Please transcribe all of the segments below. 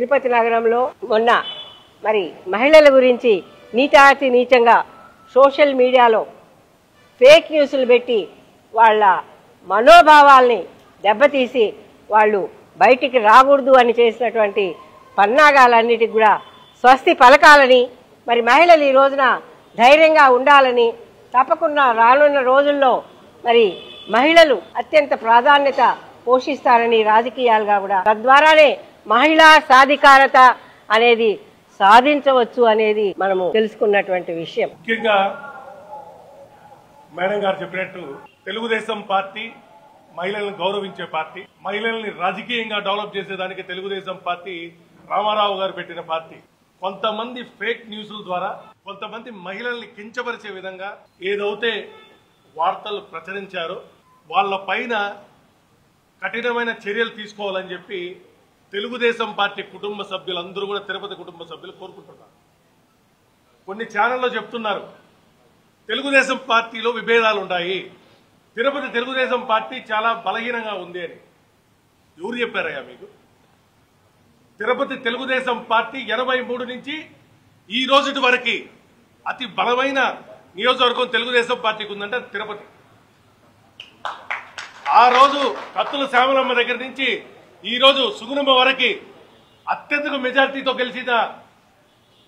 తిరుపతి నగరంలో మొన్న మరి మహిళల గురించి నీచాతి నీచంగా సోషల్ మీడియాలో ఫేక్ న్యూస్లు పెట్టి వాళ్ళ మనోభావాల్ని దెబ్బతీసి వాళ్ళు బయటికి రాకూడదు అని చేసినటువంటి పన్నాగాలన్నిటికి కూడా స్వస్తి పలకాలని, మరి మహిళలు ఈ రోజున ధైర్యంగా ఉండాలని, తప్పకుండా రానున్న రోజుల్లో మరి మహిళలు అత్యంత ప్రాధాన్యత పోషిస్తారని రాజకీయాలుగా కూడా తద్వారానే మహిళా సాధికారత అనేది సాధించవచ్చు అనేది మనము తెలుసుకున్నటువంటి విషయం. ముఖ్యంగా మేడం గారు చెప్పినట్టు తెలుగుదేశం పార్టీ మహిళలను గౌరవించే పార్టీ, మహిళల్ని రాజకీయంగా డెవలప్ చేసేదానికి తెలుగుదేశం పార్టీ రామారావు గారు పెట్టిన పార్టీ. కొంతమంది ఫేక్ న్యూస్ల ద్వారా కొంతమంది మహిళల్ని కించపరిచే విధంగా ఏదైతే వార్తలు ప్రచురించారో వాళ్ళ పైన కఠినమైన చర్యలు తీసుకోవాలని చెప్పి తెలుగుదేశం పార్టీ కుటుంబ సభ్యులందరూ కూడా తిరుపతి కుటుంబ సభ్యులు కోరుకుంటున్నారు. కొన్ని ఛానల్లో చెప్తున్నారు తెలుగుదేశం పార్టీలో విభేదాలు ఉన్నాయి, తిరుపతి తెలుగుదేశం పార్టీ చాలా బలహీనంగా ఉంది అని. ఎవరు చెప్పారయ్యా మీకు? తిరుపతి తెలుగుదేశం పార్టీ 83 నుంచి ఈ రోజు వరకు అతి బలమైన నియోజకవర్గం తెలుగుదేశం పార్టీకి ఉందంటే తిరుపతి. ఆ రోజు కత్తుల శ్యామలమ్మ దగ్గర నుంచి ఈ రోజు సుగుణమ్మ వరకు అత్యధిక మెజార్టీతో గెలిచిన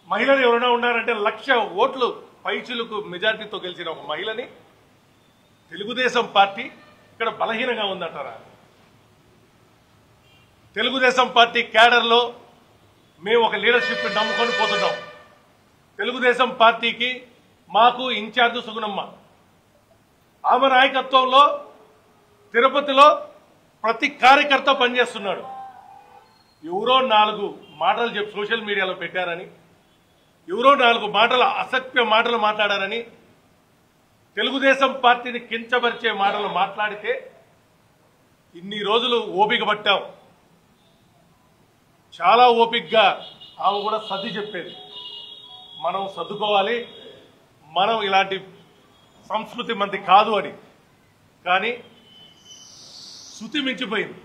మహిళలు ఎవరైనా ఉన్నారంటే 1,00,000 ఓట్లు పైచులకు మెజార్టీతో గెలిచిన ఒక మహిళని తెలుగుదేశం పార్టీ ఇక్కడ బలహీనంగా ఉందంటారా? తెలుగుదేశం పార్టీ క్యాడర్లో మేము ఒక లీడర్షిప్ నమ్ముకొని పోతున్నాం. తెలుగుదేశం పార్టీకి మాకు ఇన్ఛార్జ్ సుగుణమ్మ, ఆమె నాయకత్వంలో తిరుపతిలో ప్రతి కార్యకర్త పనిచేస్తున్నాడు. ఎవరో 4 మాటలు చెప్పి సోషల్ మీడియాలో పెట్టారని, ఎవరో 4 మాటలు అసభ్య మాటలు మాట్లాడారని, తెలుగుదేశం పార్టీని కించపరిచే మాటలు మాట్లాడితే ఇన్ని రోజులు ఓపిక పట్టాం. చాలా ఓపికగా ఆమె కూడా సర్ది చెప్పేది, మనం సర్దుకోవాలి, మనం ఇలాంటి సంస్కృతి మంది కాదు అని. కానీ శృతి మించిపోయింది.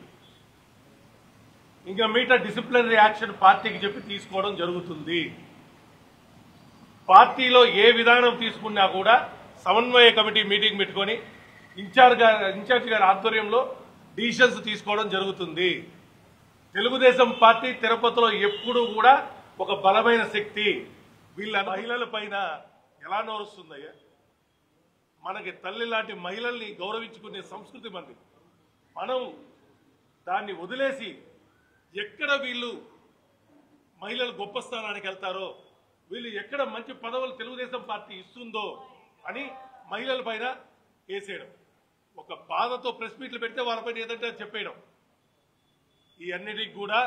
ఇంకా మీట డిసిప్లినరీ యాక్షన్ పార్టీకి చెప్పి తీసుకోవడం జరుగుతుంది. పార్టీలో ఏ విధానం తీసుకున్నా కూడా సమన్వయ కమిటీ మీటింగ్ పెట్టుకొని ఇన్ఛార్జ్ గారి ఆధ్వర్యంలో డిసిషన్స్ తీసుకోవడం జరుగుతుంది. తెలుగుదేశం పార్టీ తిరుపతిలో ఎప్పుడు కూడా ఒక బలమైన శక్తి. వీళ్ళ మహిళల పైన ఎలా నోరుస్తుందయ్యా? మనకి తల్లి లాంటి మహిళల్ని గౌరవించుకునే సంస్కృతి మంది. మనం దాన్ని వదిలేసి ఎక్కడ వీళ్ళు మహిళలు గొప్ప స్థానానికి వెళ్తారో, వీళ్ళు ఎక్కడ మంచి పదవులు తెలుగుదేశం పార్టీ ఇస్తుందో అని మహిళల పైన వేసేయడం, ఒక బాధతో ప్రెస్ మీట్లు పెడితే వాళ్ళపైన ఏదంటే చెప్పేయడం, ఈ అన్నిటికి కూడా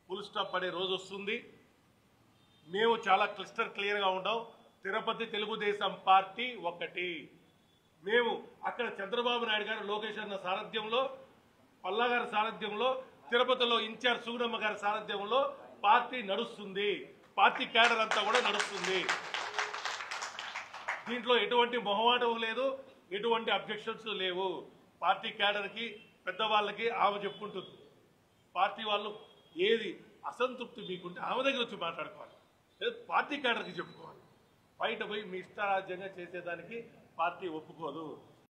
ఫుల్ స్టాప్ పడే రోజు వస్తుంది. మేము చాలా క్లియర్గా ఉన్నాం. తిరుపతి తెలుగుదేశం పార్టీ ఒకటి. మేము అక్కడ చంద్రబాబు నాయుడు గారు, లోకేష్ అన్న సారథ్యంలో, పల్లా గారి సారథ్యంలో, తిరుపతిలో ఇన్ఛార్జ్ సుగుణమ్మ గారి సారథ్యంలో పార్టీ నడుస్తుంది. పార్టీ క్యాడర్ అంతా కూడా నడుస్తుంది. దీంట్లో ఎటువంటి మొహమాటం లేదు, ఎటువంటి అబ్జెక్షన్స్ లేవు. పార్టీ క్యాడర్కి పెద్దవాళ్ళకి ఆమె చెప్పుకుంటుంది. పార్టీ వాళ్ళు ఏది అసంతృప్తి మీకుంటే ఆమె దగ్గర వచ్చి మాట్లాడుకోవాలి, లేదు పార్టీ క్యాడర్కి చెప్పుకోవాలి. బయట పోయి మీ ఇష్టారాజ్యంగా చేసేదానికి పార్టీ ఒప్పుకోదు.